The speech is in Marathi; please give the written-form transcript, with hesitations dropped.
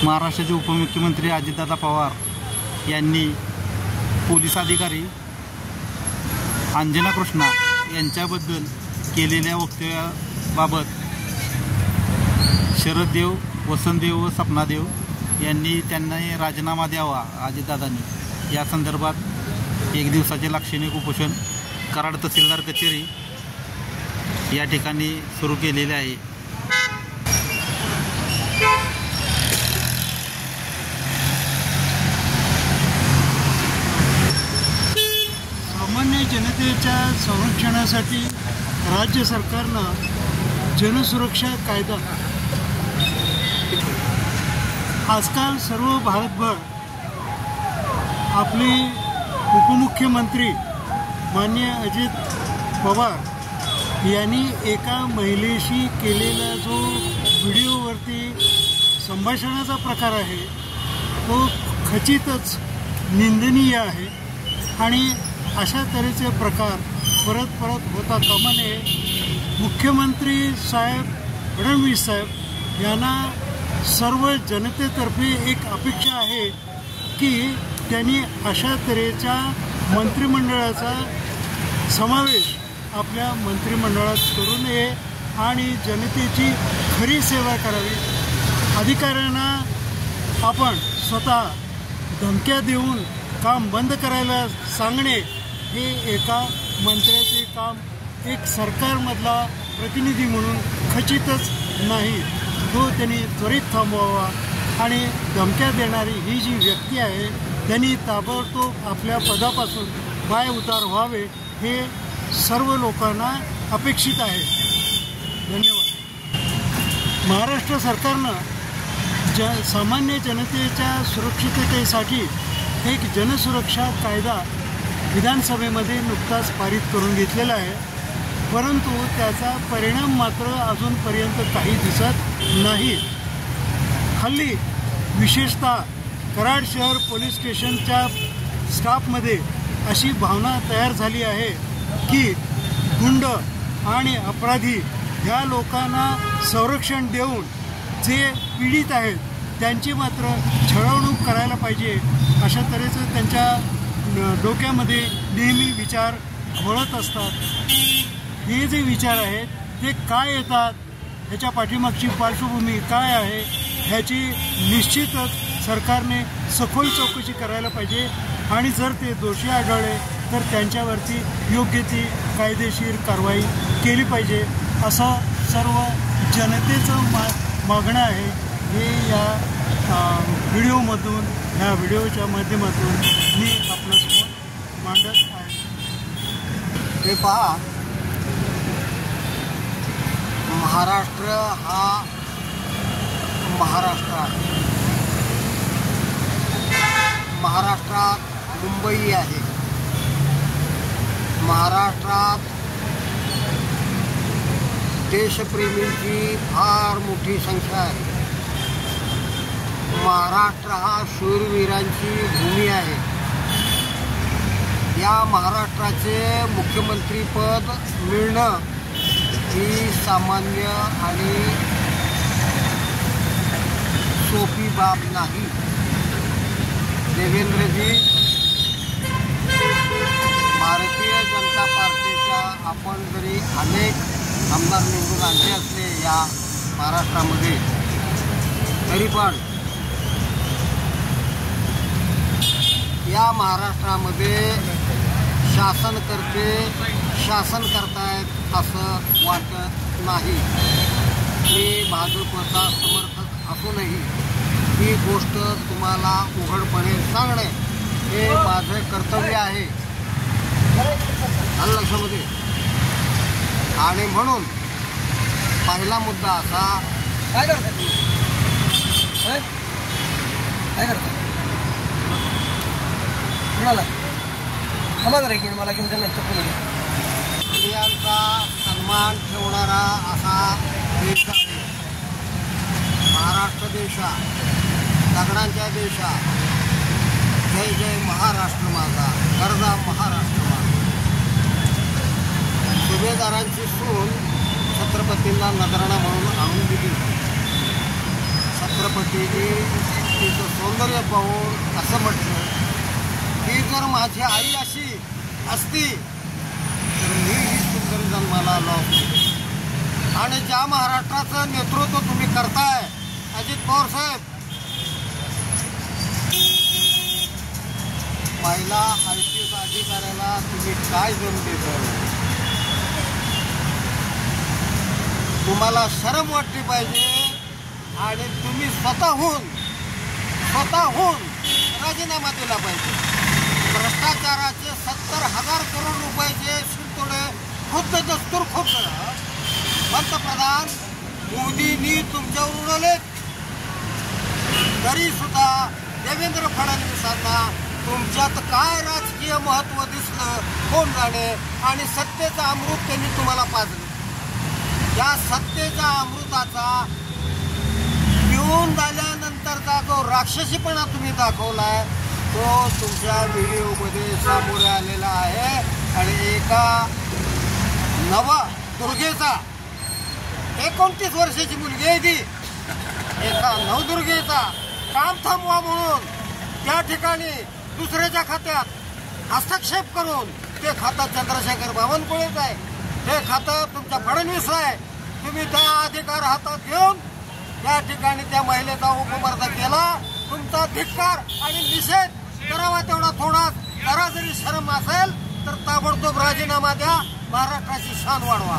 महाराष्ट्राचे उपमुख्यमंत्री अजितदादा पवार यांनी पोलीस अधिकारी अंजना कृष्णा यांच्याबद्दल केलेल्या वक्तव्याबाबत शरददेव, वसंतदेव व सपनादेव यांनी त्यांना राजीनामा द्यावा अजितदादांनी या संदर्भात 1 दिवसाचे लाक्षणिक उपोषण कराड तहसीलदार कचेरी या ठिकाणी सुरू केलेले आहे। सामान्य जनतेच्या संरक्षणासाठी राज्य सरकारनं जनसुरक्षा कायदा आजकाल सर्व भारतभर आपले उपमुख्यमंत्री माननीय अजित पवार यांनी एका महिलेशी केलेला जो व्हिडिओवरती संभाषणाचा प्रकार आहे तो खचितच निंदनीय आहे आणि अशा तऱ्हेचे प्रकार परत होता कामा नये। मुख्यमंत्री साहेब फडणवीस साहेब यांना सर्व जनतेतर्फे एक अपेक्षा आहे की त्यांनी अशा तऱ्हेच्या मंत्रिमंडळाचा समावेश आपल्या मंत्रिमंडळात करू नये आणि जनतेची खरी सेवा करावी। अधिकाऱ्यांना आपण स्वतः धमक्या देऊन काम बंद करायला सांगणे हे एका मंत्र्याचे काम एक सरकारमधला प्रतिनिधी म्हणून खचितच नाही, तो त्यांनी त्वरित थांबवावा आणि धमक्या देणारी ही जी व्यक्ती आहे त्यांनी ताबडतोब आपल्या पदापासून पाय उतार व्हावे हे सर्व लोकांना अपेक्षित आहे। धन्यवाद। महाराष्ट्र सरकारनं सामान्य जनतेच्या सुरक्षिततेसाठी एक जनसुरक्षा कायदा विधानसभेमध्ये नुकताच पारित करून घेतलेला आहे, परंतु त्याचा परिणाम मात्र अजूनपर्यंत काही दिसत नाही। हल्ली विशेषतः कराड शहर पोलीस स्टेशनच्या स्टाफमध्ये अशी भावना तयार झाली आहे की गुंड आणि अपराधी ह्या लोकांना संरक्षण देऊन जे पीडित आहेत त्यांची मात्र छळवणूक करायला पाहिजे अशा तऱ्हेचं त्यांच्या डोक्यामध्ये नेहमी विचार घोळत असतात। हे जे विचार आहेत ते काय येतात, ह्याच्या पाठीमागची पार्श्वभूमी काय आहे ह्याची निश्चितच सरकारने सखोल चौकशी करायला पाहिजे आणि जर ते दोषी आढळले तर त्यांच्यावरती योग्य ती कायदेशीर कारवाई केली पाहिजे असं सर्व जनतेचं मागणं आहे। हे या व्हिडिओमधून ह्या व्हिडिओच्या माध्यमातून मी आपल्यासमोर मांडत आहे। हे पहा, महाराष्ट्र हा महाराष्ट्र आहे। महाराष्ट्रात मुंबई आहे, महाराष्ट्रात देशप्रेमींची फार मोठी संख्या आहे। महाराष्ट्र हा शूरवीरांची भूमी आहे। या महाराष्ट्राचे मुख्यमंत्रीपद मिळणं ही सामान्य आणि सोपी बाब नाही। देवेंद्रजी, भारतीय जनता पार्टीच्या आपण जरी अनेक आमदार निवडून आणले असले या महाराष्ट्रामध्ये, तरी पण या महाराष्ट्रामध्ये शासनकर्ते शासन करतायत असं वाटत नाही। मी भाजपचा समर्थक असूनही ही गोष्ट तुम्हाला उघडपणे सांगणे हे माझे कर्तव्य आहे, आलं लक्षामध्ये। आणि म्हणून पहिला मुद्दा असा, काय करता स्त्रियांचा सन्मान ठेवणारा असा देश आहे महाराष्ट्र देश। दगडांच्या देशा, जय जय महाराष्ट्र माझा, गरजा महाराष्ट्र माझा। सुभेदारांची सून छत्रपतींना नजराणा म्हणून आणून दिली। छत्रपती छत्रपतींनी तिचं सौंदर्य पाहून असं म्हटलं की जर माझी आई अशी असती तर मीही सुंदर जन्माला आलो असतो. आणि ज्या महाराष्ट्राचं नेतृत्व तुम्ही करताय अजित पवार साहेब, पहिला IPS अधिकाऱ्याला तुम्ही काय जम देता? तुम्हाला शरम वाटली पाहिजे आणि तुम्ही स्वतःहून राजीनामा दिला पाहिजे. भ्रष्टाचाराचे 70,000 करोड रुपयाचे शिंतोडे खुद्द दस्तूर खोकलं पंतप्रधान मोदींनी तुमच्यावर उडवले, तरी सुद्धा देवेंद्र फडणवीसांना तुमच्यात काय राजकीय महत्त्व दिसलं कोण जाणे. आणि सत्तेचा अमृत त्यांनी तुम्हाला पाजलं. या सत्तेच्या अमृताचा पिऊन झाल्यानंतरचा जो राक्षसीपणा तुम्ही दाखवलाय तो तुमच्या व्हिडिओमध्ये सामोरे आलेला आहे. आणि एका नवदुर्गेचा 29 वर्षाची मुलगी आहे ती, एका नवदुर्गेचा काम थांबवा म्हणून त्या ठिकाणी दुसऱ्याच्या खात्यात हस्तक्षेप करून ते खातं चंद्रशेखर बावनकुळेच आहे, हे खातं तुमच्या फडणवीस आहे. तुम्ही त्या अधिकार हातात घेऊन त्या ठिकाणी त्या महिलेचा उपमर्द केला. तुमचा धिक्कार आणि निषेध करावा तेवढा थोडा. जरा जरी शरम असेल तर ताबडतोब राजीनामा द्या, महाराष्ट्राची शान वाढवा.